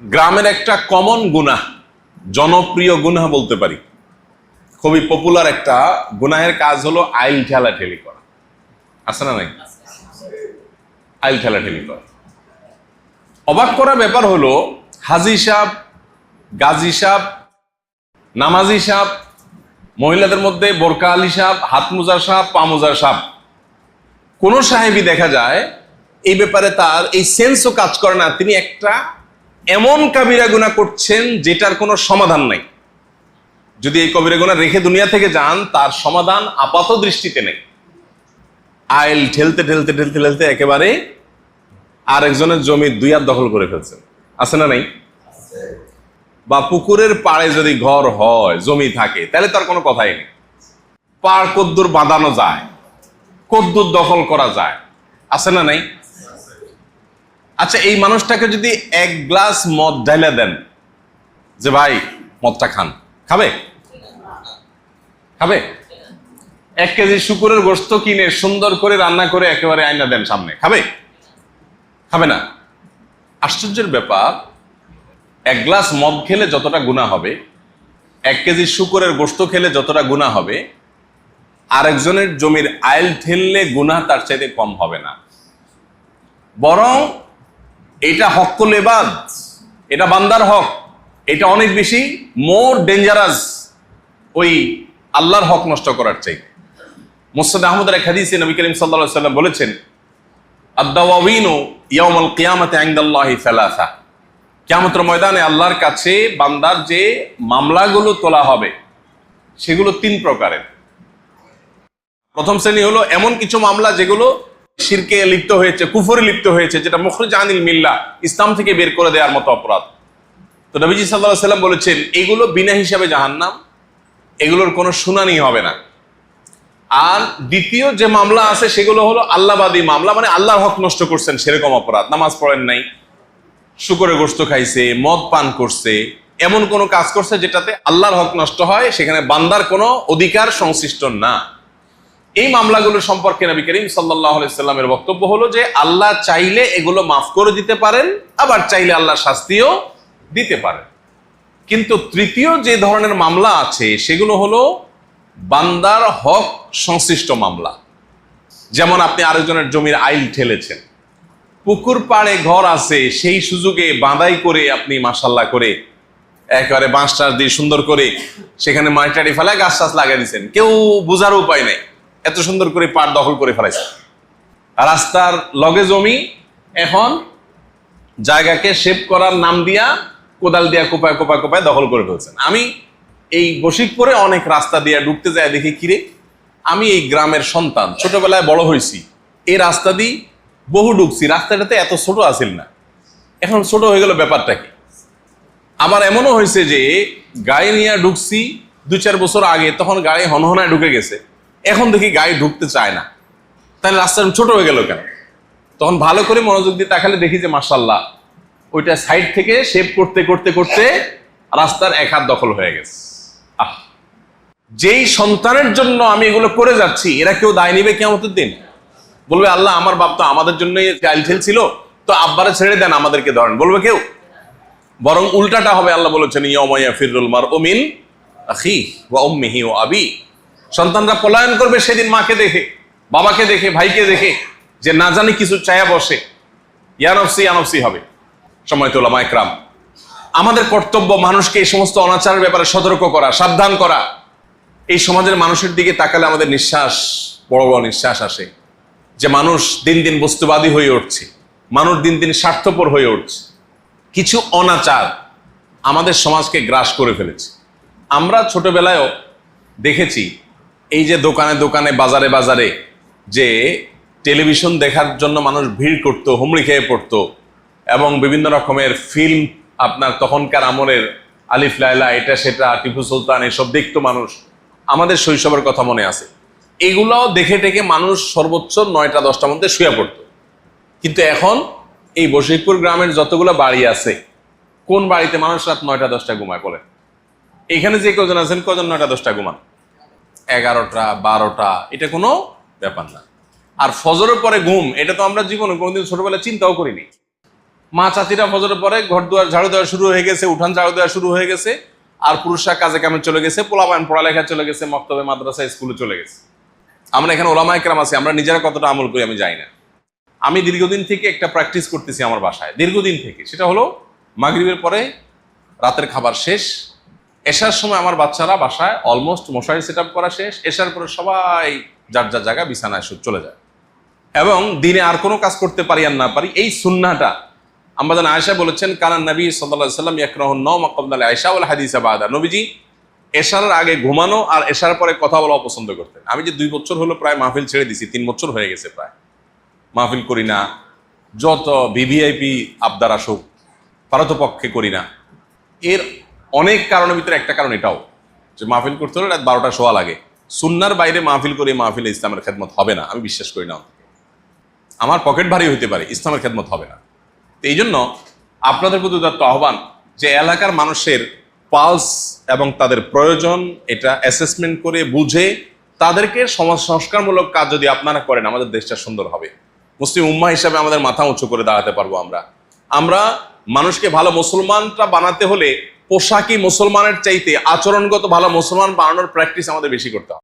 গ্রামের একটা কমন গুনাহ, জনপ্রিয় গুনাহ বলতে পারি, খুবই পপুলার একটা গুনাহের কাজ হলো আইল ঠেলাঠেলি করা। আছে না নাই? আইল ঠেলাঠেলি করা। অবাক করা ব্যাপার হলো, হাজি সাহেব, গাজী সাহেব, নামাজি সাহেব, মহিলাদের মধ্যে বোরকা আলী সাহেব, হাত মোজা সাহেব, পা মোজা সাহেব, কোন সাহেবই দেখা যায় এই ব্যাপারে তার এই সেন্সও কাজ করে না। তিনি একটা এমন কাবিরা গুনাহ করছেন যেটার কোনো সমাধান নাই। যদি এই কবিরা গুনাহ রেখে দুনিয়া থেকে যান, তার সমাধান আপাত দৃষ্টিতে নেই। আইল ঠেলতে ঠেলতে ঠেলতে ঠেলতে একেবারে আরেকজনের জমি 2 হাত দখল করে ফেলছেন। আছে না নাই? বা পুকুরের পাড়ে যদি ঘর হয়, জমি থাকে, তাহলে তার কোনো কথাই নেই। পাড় কদ্দুর বাঁধানো যায়, কদ্দুর দখল করা যায়। আছে না নাই? আচ্ছা, এই মানুষটাকে যদি 1 গ্লাস মদ ঢাইলা দেন, যে ভাই মদটা খান, খাবে? খাবে? 1 কেজি শুকুরের গোশত কিনে সুন্দর করে রান্না করে একেবারে আয়না দেন সামনে, খাবে? খাবে না। আশ্চর্যের ব্যাপার, 1 গ্লাস মদ খেলে যতটা গুনাহ হবে, 1 কেজি শুকুরের গোশত খেলে যতটা গুনাহ হবে, আরেকজনের জমির আইল ঠেললে গুনাহ তার চাইতে কম হবে না। বরং এটা হক্কুল ইবাদ, এটা বান্দার হক, এটা অনেক বেশি মোর ডেঞ্জারাস ওই আল্লাহর হক নষ্ট করার চাই। মুসনাদ আহমদের এক হাদিসে নবী করিম সাল্লাল্লাহু আলাইহি ওয়াসাল্লাম বলেছেন, আদ-দাওয়াবিনু ইয়াউমাল কিয়ামাতি ইনদাল্লাহি সালাসা। কিয়ামতের ময়দানে আল্লাহর কাছে বান্দার যে মামলাগুলো তোলা হবে সেগুলো 3 প্রকারের। প্রথম শ্রেণী হলো এমন কিছু মামলা যেগুলো শিরকে লিপ্ত হয়েছে, কুফরে লিপ্ত হয়েছে, যেটা মুখরিজ আনিল মিল্লাহ, ইসলাম থেকে বের করে দেওয়ার মতো অপরাধ। তো নবীজি সাল্লাল্লাহু আলাইহি ওয়াসাল্লাম বলেছেন, এগুলো বিনা হিসাবে জাহান্নাম, এগুলোর কোনো শুনানি হবে না। আর দ্বিতীয় যে মামলা আছে সেগুলো হলো আল্লাহবাদী মামলা, মানে আল্লাহর হক নষ্ট করছেন সেরকম অপরাধ। নামাজ পড়েন নাই, শুকরের গোশত খাইছে, মদ পান করছে, এমন কোনো কাজ করছে যেটাতে আল্লাহর হক নষ্ট হয়, সেখানে বান্দার কোনো অধিকার সংশ্লিষ্ট না। এই মামলাগুলো সম্পর্কে নবী করিম সাল্লাল্লাহু আলাইহি সাল্লামের বক্তব্য হলো যে আল্লাহ চাইলে এগুলো মাফ করে দিতে পারেন, আবার চাইলে আল্লাহ শাস্তিও দিতে পারেন। কিন্তু তৃতীয় যে ধরনের মামলা আছে সেগুলো হলো বান্দার হক সংশ্লিষ্ট মামলা। যেমন আপনি আরেকজনের জমির আইল ঠেলেছেন, পুকুর পাড়ে ঘর আছে, সেই সুযোগে বাঁধাই করে আপনি মাশাআল্লাহ করে একেবারে বাঁশ টাস দিয়ে সুন্দর করে সেখানে মাটি ফেলায় গাছ টাছ লাগিয়ে দিচ্ছেন, কেউ বোঝার উপায় নেই, এত সুন্দর করে পাড় দখল করে ফেলাইছে। রাস্তার লগে জমি, এখন জায়গাকে শেপ করার নাম দিয়া কোদাল দিয়া কোপায় কোপায় কোপায় দখল করে ফেলছেন। আমি এই বশিকপুরে অনেক রাস্তা দিয়ে ঢুকতে যায়, দেখি কিরে, আমি এই গ্রামের সন্তান, ছোটবেলায় বড় হয়েছি, এই রাস্তা দিয়ে বহু ঢুকছি, রাস্তাটাতে এত ছোট আসিল না, এখন ছোট হয়ে গেল, ব্যাপারটা কি? আবার এমনও হয়েছে যে গাড়ি নিয়ে ঢুকছি 2-4 বছর আগে, তখন গাড়ি হনহনায় ঢুকে গেছে, এখন দেখি গাড়ি ঢুকতে চায় না, তাহলে রাস্তাটা ছোট হয়ে গেল কেন? তখন ভালো করে মনোযোগ দিয়ে তাকালে দেখি যে মাশাআল্লাহ ওইটা সাইড থেকে শেপ করতে করতে করতে রাস্তার 1 হাত দখল হয়ে গেছে। যেই সন্তানের জন্য আমি এগুলো করে যাচ্ছি, এরা কেউ দায় নিবে কিয়ামতের দিন? বলবে আল্লাহ আমার বাপ তো আমাদের জন্যই আইল ঠেলছিল, তো আব্বারে ছেড়ে দেন, আমাদেরকে ধরেন, বলবে কেউ? বরং উল্টাটা হবে। আল্লাহ বলেছেন, ইয়াউমা ইয়াফিরুল মারউ মিন আখিহি ওয়া উম্মিহি ওয়া আবি। সন্তানরা পলায়ন করবে সেদিন মাকে দেখে, বাবাকে দেখে, ভাইকে দেখে, যে না জানি কিছু চায়া বসে, ইয়া নফসি ইয়া নফসি হবে। সম্মানিত উলামা ইকরাম, আমাদের কর্তব্য মানুষকে এই সমস্ত অনাচারের ব্যাপারে সতর্ক করা, সাবধান করা। এই সমাজের মানুষের দিকে তাকালে আমাদের নিঃশ্বাস, বড় বড় নিঃশ্বাস আসে, যে মানুষ দিন দিন বস্তুবাদী হয়ে উঠছে, মানুষ দিন দিন স্বার্থপর হয়ে উঠছে। কিছু অনাচার আমাদের সমাজকে গ্রাস করে ফেলেছে। আমরা ছোটবেলায়ও দেখেছি, এই যে দোকানে দোকানে, বাজারে বাজারে যে টেলিভিশন দেখার জন্য মানুষ ভিড় করতো, হুমড়ি খেয়ে পড়তো, এবং বিভিন্ন রকমের ফিল্ম, আপনার তখনকার আমলের আলিফ লায়লা, এটা সেটা, টিপু সুলতান, এসব দেখতো মানুষ। আমাদের শৈশবের কথা মনে আছে। এগুলো দেখে টেকে মানুষ সর্বোচ্চ 9টা-10টার মধ্যে শুয়ে পড়তো। কিন্তু এখন এই বশিকপুর গ্রামের যতগুলো বাড়ি আছে, কোন বাড়িতে মানুষ রাত 9টা-10টা ঘুমায়? বলে এখানে যে কজন আছেন, কজন 9টা-10টা ঘুমান? 11টা 12টা, এটা কোনো ব্যাপার না। আর ফজরের পরে ঘুম, এটা তো আমরা জীবনে কোনোদিন ছোটবেলায় চিন্তাও করিনি। মা চাচিরা ফজরের পরে ঘর দুয়ার ঝাড়ু দেওয়া শুরু হয়ে গেছে, উঠান ঝাড়ু দেওয়া শুরু হয়ে গেছে, আর পুরুষরা কাজে কামে চলে গেছে, পোলাপান পড়ালেখা চলে গেছে, মক্তবে মাদ্রাসা স্কুলে চলে গেছে। আমরা এখানে ওলামায়ে কেরাম আছি, আমরা নিজেরা কতটা আমল করি আমি জানি না। আমি দীর্ঘদিন থেকে একটা প্র্যাকটিস করতেছি আমার বাসায়, দীর্ঘদিন থেকে। সেটা হলো মাগরিবের পরে রাতের খাবার শেষ, এশার সময় আমার বাচ্চারা বাসায় অলমোস্ট মশারি সেট আপ করা শেষ, এশার পরে সবাই যার যার জায়গায় বিছানায় চলে যায়। এবং দিনে আর কোনো কাজ করতে পারি আর না পারি, এই সুন্নাহটা আমাদের আয়েশা বলেছেন, কানান নবী সাল্লাল্লাহু আলাইহি ওয়াসাল্লাম ইয়াকরাহুন নাওমা ক্বাবলা আল-ইশা ওয়াল হাদিসা বাদা। নবীজি এশার আগে ঘুমানো আর এশার পরে কথা বলা অপছন্দ করতেন। আমি যে 2 বছর হলো প্রায় মাহফিল ছেড়ে দিছি, 3 বছর হয়ে গেছে প্রায় মাহফিল করি না, যত ভিভিআইপি আবদার আসুক পারতপক্ষে করি না। এর অনেক কারণের ভিতরে একটা কারণ এটাও যে মাহফিল করতে হলে রাত 12টা সোয়া লাগে। সুন্নার বাইরে মাহফিল করে মাহফিলে ইসলামের খেদমত হবে না, আমি বিশ্বাস করি না। আমার পকেট ভারী হইতে পারে, ইসলামের খেদমত হবে না। তো এই জন্য আপনাদের প্রতি উদাত্ত আহ্বান যে এলাকার মানুষের পালস এবং তাদের প্রয়োজন এটা অ্যাসেসমেন্ট করে বুঝে তাদেরকে সমাজ সংস্কারমূলক কাজ যদি আপনারা করেন, আমাদের দেশটা সুন্দর হবে। মুসলিম উম্মাহ হিসাবে আমাদের মাথা উঁচু করে দাঁড়াতে পারবো আমরা মানুষকে ভালো মুসলমানটা বানাতে হলে পোশাকি মুসলমানের চাইতে আচরণগত ভালো মুসলমান বানানোর প্র্যাকটিস আমাদের বেশি করতে হবে।